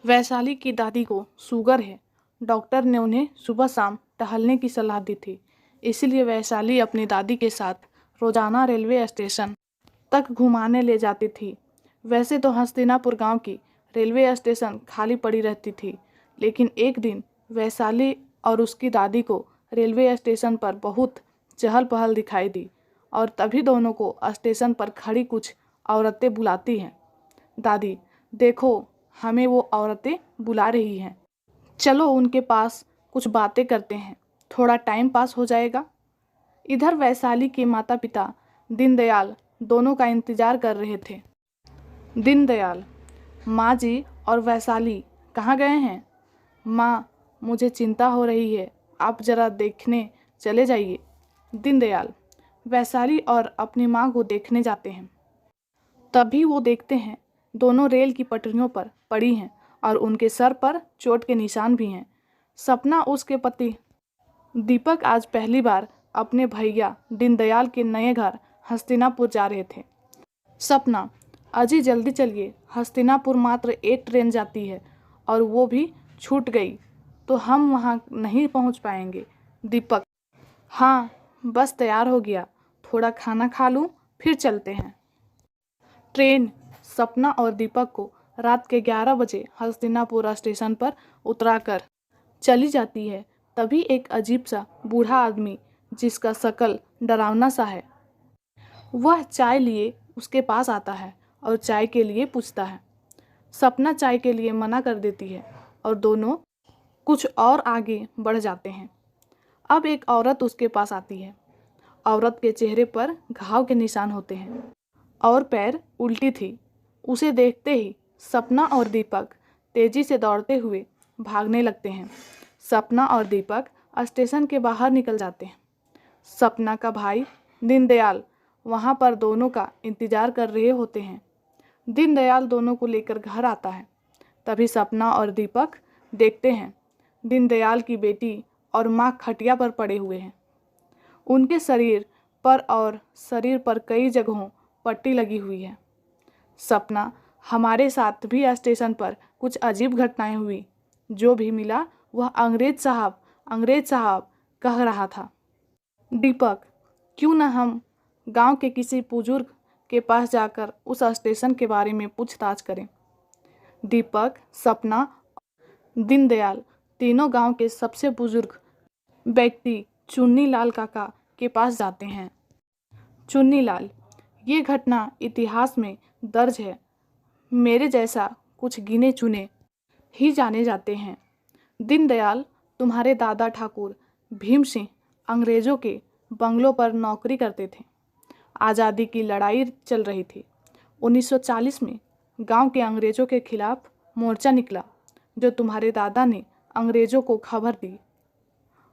वैशाली की दादी को शुगर है। डॉक्टर ने उन्हें सुबह शाम टहलने की सलाह दी थी। इसीलिए वैशाली अपनी दादी के साथ रोजाना रेलवे स्टेशन तक घुमाने ले जाती थी। वैसे तो हस्तिनापुर गांव की रेलवे स्टेशन खाली पड़ी रहती थी, लेकिन एक दिन वैशाली और उसकी दादी को रेलवे स्टेशन पर बहुत चहल पहल दिखाई दी और तभी दोनों को स्टेशन पर खड़ी कुछ औरतें बुलाती हैं। दादी, देखो, हमें वो औरतें बुला रही हैं। चलो उनके पास कुछ बातें करते हैं, थोड़ा टाइम पास हो जाएगा। इधर वैशाली के माता पिता दीनदयाल दोनों का इंतजार कर रहे थे। दीनदयाल, माँ जी और वैशाली कहाँ गए हैं? माँ, मुझे चिंता हो रही है, आप जरा देखने चले जाइए। दीनदयाल वैशाली और अपनी माँ को देखने जाते हैं। तभी वो देखते हैं दोनों रेल की पटरियों पर पड़ी हैं और उनके सर पर चोट के निशान भी हैं। सपना उसके पति दीपक आज पहली बार अपने भैया दीनदयाल के नए घर हस्तिनापुर जा रहे थे। सपना, अजी जल्दी चलिए, हस्तिनापुर मात्र एक ट्रेन जाती है और वो भी छूट गई तो हम वहाँ नहीं पहुँच पाएंगे। दीपक, हाँ, बस तैयार हो गया, थोड़ा खाना खा लूँ फिर चलते हैं। ट्रेन सपना और दीपक को रात के 11 बजे हस्तिनापुर स्टेशन पर उतराकर चली जाती है। तभी एक अजीब सा बूढ़ा आदमी, जिसका शक्ल डरावना सा है, वह चाय लिए उसके पास आता है और चाय के लिए पूछता है। सपना चाय के लिए मना कर देती है और दोनों कुछ और आगे बढ़ जाते हैं। अब एक औरत उसके पास आती है। औरत के चेहरे पर घाव के निशान होते हैं और पैर उल्टी थी। उसे देखते ही सपना और दीपक तेजी से दौड़ते हुए भागने लगते हैं। सपना और दीपक स्टेशन के बाहर निकल जाते हैं। सपना का भाई दीनदयाल वहाँ पर दोनों का इंतजार कर रहे होते हैं। दीनदयाल दोनों को लेकर घर आता है। तभी सपना और दीपक देखते हैं दीनदयाल की बेटी और माँ खटिया पर पड़े हुए हैं। उनके शरीर पर कई जगहों पट्टी लगी हुई है। सपना, हमारे साथ भी स्टेशन पर कुछ अजीब घटनाएं हुई। जो भी मिला वह अंग्रेज साहब कह रहा था। दीपक, क्यों न हम गांव के किसी बुजुर्ग के पास जाकर उस स्टेशन के बारे में पूछताछ करें। दीपक, सपना, दीनदयाल तीनों गांव के सबसे बुजुर्ग व्यक्ति चुन्नी लाल काका के पास जाते हैं। चुन्नी लाल, ये घटना इतिहास में दर्ज है। मेरे जैसा कुछ गिने चुने ही जाने जाते हैं। दीनदयाल, तुम्हारे दादा ठाकुर भीम सिंह अंग्रेज़ों के बंगलों पर नौकरी करते थे। आज़ादी की लड़ाई चल रही थी। 1940 में गांव के अंग्रेज़ों के खिलाफ मोर्चा निकला, जो तुम्हारे दादा ने अंग्रेज़ों को खबर दी।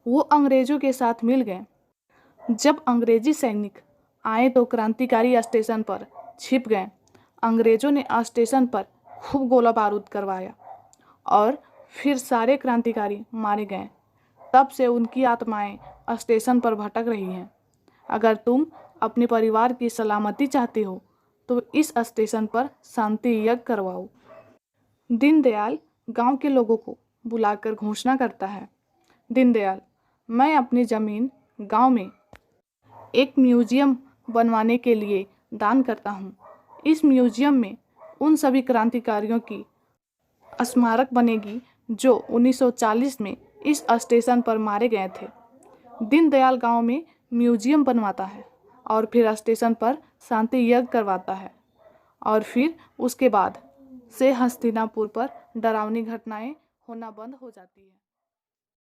वो अंग्रेज़ों के साथ मिल गए। जब अंग्रेजी सैनिक आए तो क्रांतिकारी स्टेशन पर छिप गए। अंग्रेज़ों ने स्टेशन पर खूब गोला बारूद करवाया और फिर सारे क्रांतिकारी मारे गए। तब से उनकी आत्माएं स्टेशन पर भटक रही हैं। अगर तुम अपने परिवार की सलामती चाहते हो तो इस स्टेशन पर शांति यज्ञ करवाओ। दीनदयाल गांव के लोगों को बुलाकर घोषणा करता है। दीनदयाल, मैं अपनी ज़मीन गांव में एक म्यूजियम बनवाने के लिए दान करता हूं। इस म्यूजियम में उन सभी क्रांतिकारियों की स्मारक बनेगी जो 1940 में इस स्टेशन पर मारे गए थे। दीनदयाल गांव में म्यूजियम बनवाता है और फिर स्टेशन पर शांति यज्ञ करवाता है और फिर उसके बाद से हस्तिनापुर पर डरावनी घटनाएं होना बंद हो जाती है।